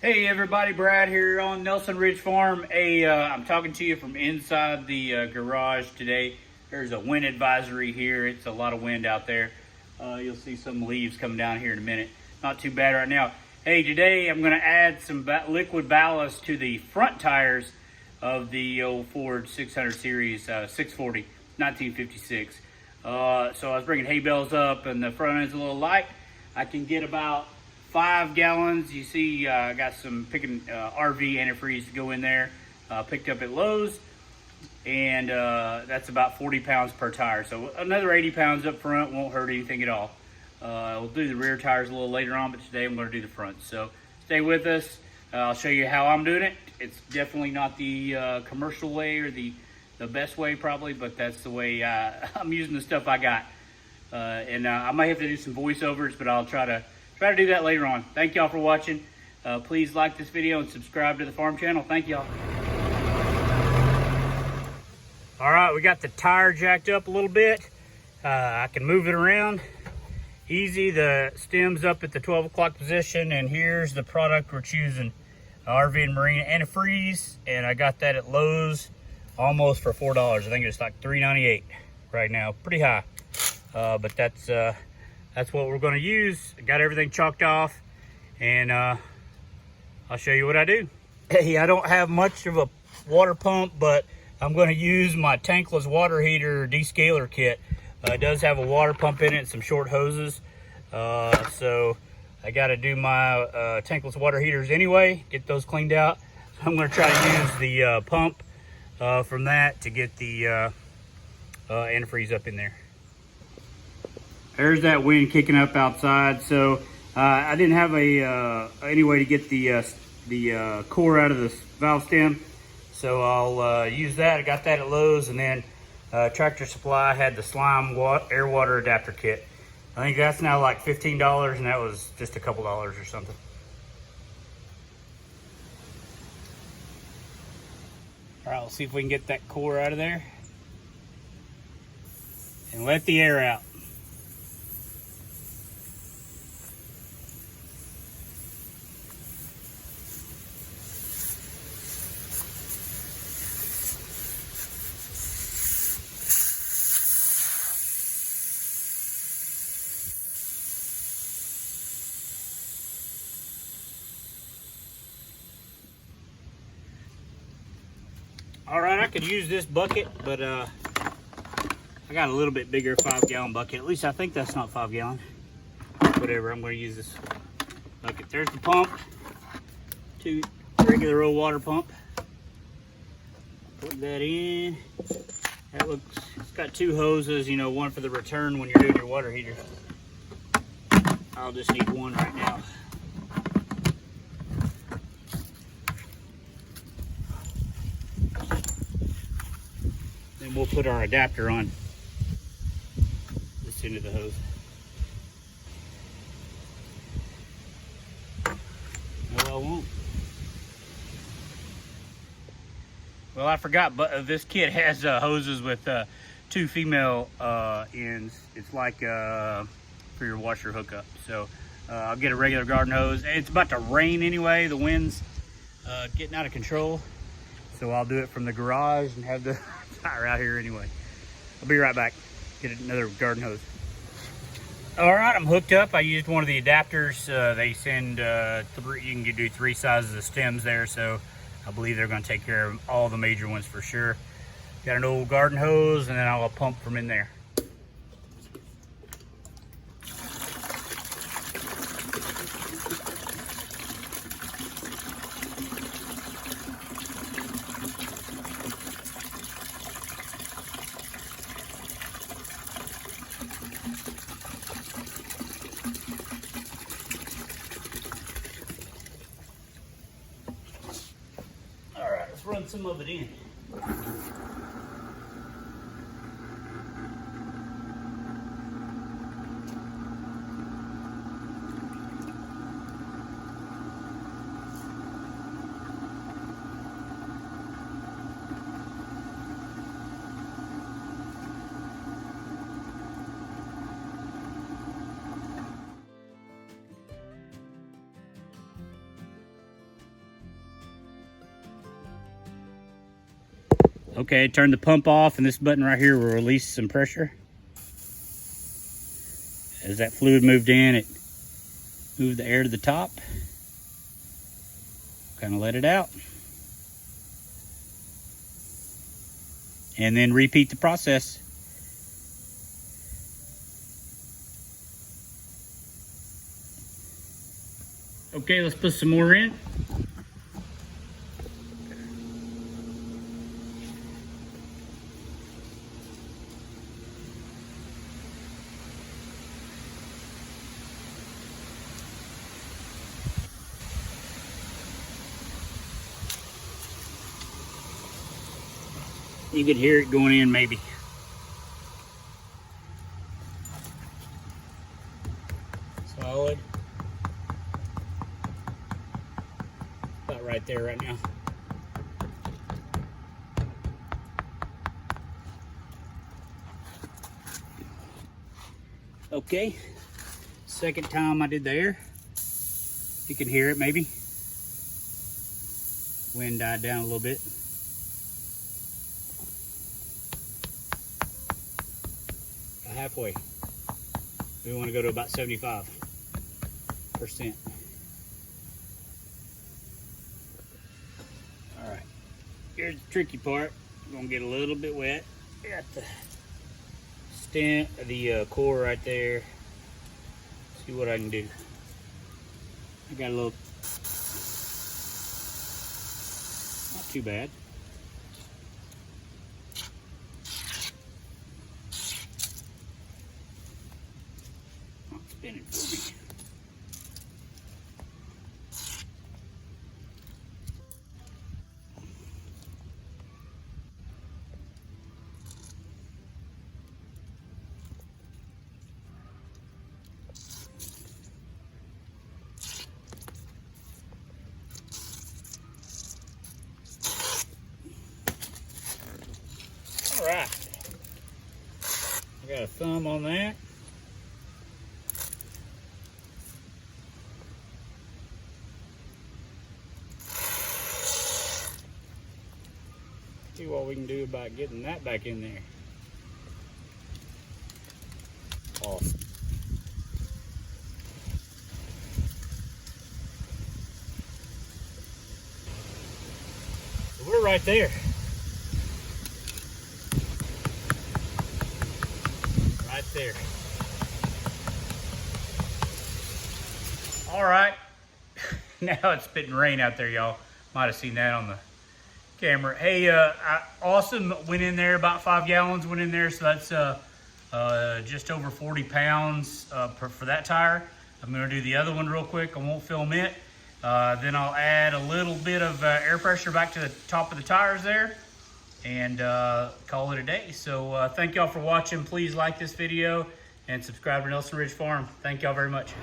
Hey everybody, Brad here on Nelson Ridge Farm. I'm talking to you from inside the garage today. There's a wind advisory here. It's a lot of wind out there. You'll see some leaves coming down here in a minute. Not too bad right now. Hey, today I'm going to add some liquid ballast to the front tires of the old Ford 600 Series 640, 1956. So I was bringing hay bales up and the front end's a little light. I can get about 5 gallons. You see, I got some picking RV antifreeze to go in there. Picked up at Lowe's, and that's about 40 pounds per tire. So another 80 pounds up front won't hurt anything at all. We'll do the rear tires a little later on, but today I'm going to do the front. So stay with us. I'll show you how I'm doing it. It's definitely not the commercial way or the best way probably, but that's the way I'm using the stuff I got. And I might have to do some voiceovers, but I'll try to do that later on. Thank y'all for watching. Please like this video and subscribe to the farm channel. Thank y'all. All right, we got the tire jacked up a little bit. I can move it around easy. The stem's up at the 12 o'clock position, and here's the product we're choosing. RV and Marine antifreeze, and I got that at Lowe's almost for $4. I think it's like $3.98 right now. Pretty high, but that's what we're going to use. I got everything chalked off, and I'll show you what I do. Hey, I don't have much of a water pump, but I'm going to use my tankless water heater descaler kit. It does have a water pump in it and some short hoses. So I got to do my tankless water heaters anyway, get those cleaned out. So I'm going to try to use the pump from that to get the antifreeze up in there. There's that wind kicking up outside. So I didn't have any way to get the core out of the valve stem. So I'll use that. I got that at Lowe's, and then Tractor Supply had the slime air water adapter kit. I think that's now like $15, and that was just a couple dollars or something. All right, we'll see if we can get that core out of there and let the air out. All right, I could use this bucket, but I got a little bit bigger 5-gallon bucket. At least I think that's not 5 gallon. Whatever, I'm going to use this bucket. There's the pump, regular old water pump. Put that in. That looks, it's got 2 hoses, you know, one for the return when you're doing your water heater. I'll just need one right now. Then we'll put our adapter on this end of the hose. No, I won't. Well, I forgot, but this kit has hoses with 2 female ends. It's like for your washer hookup. So I'll get a regular garden hose. It's about to rain anyway. The wind's getting out of control. So I'll do it from the garage and have the tire out here anyway. I'll be right back. Get another garden hose. All right, I'm hooked up. I used one of the adapters. They send 3, you can do 3 sizes of stems there. So I believe they're going to take care of all the major ones for sure. Got an old garden hose, and then I'll pump from in there. All right, let's run some of it in. Okay, turn the pump off, and this button right here will release some pressure. As that fluid moved in, it moved the air to the top. Kind of let it out. And then repeat the process. Okay, let's put some more in. You could hear it going in maybe. Solid. About right there right now. Okay, second time I did the air. You can hear it maybe. Wind died down a little bit. Halfway. We want to go to about 75%. All right, here's the tricky part. I'm gonna get a little bit wet. Got the stent, the core right there. See what I can do. I got a little, not too bad. Spin it for me. All right, I got a thumb on that. See what we can do about getting that back in there. Awesome. So we're right there. Right there. All right. Now it's spitting rain out there, y'all. Might have seen that on the camera. Hey, Awesome went in there, about 5 gallons went in there, so that's just over 40 pounds for that tire. I'm gonna do the other one real quick. I won't film it. Then I'll add a little bit of air pressure back to the top of the tires there and call it a day. So thank y'all for watching. Please like this video and subscribe to Nelson Ridge Farm. Thank y'all very much.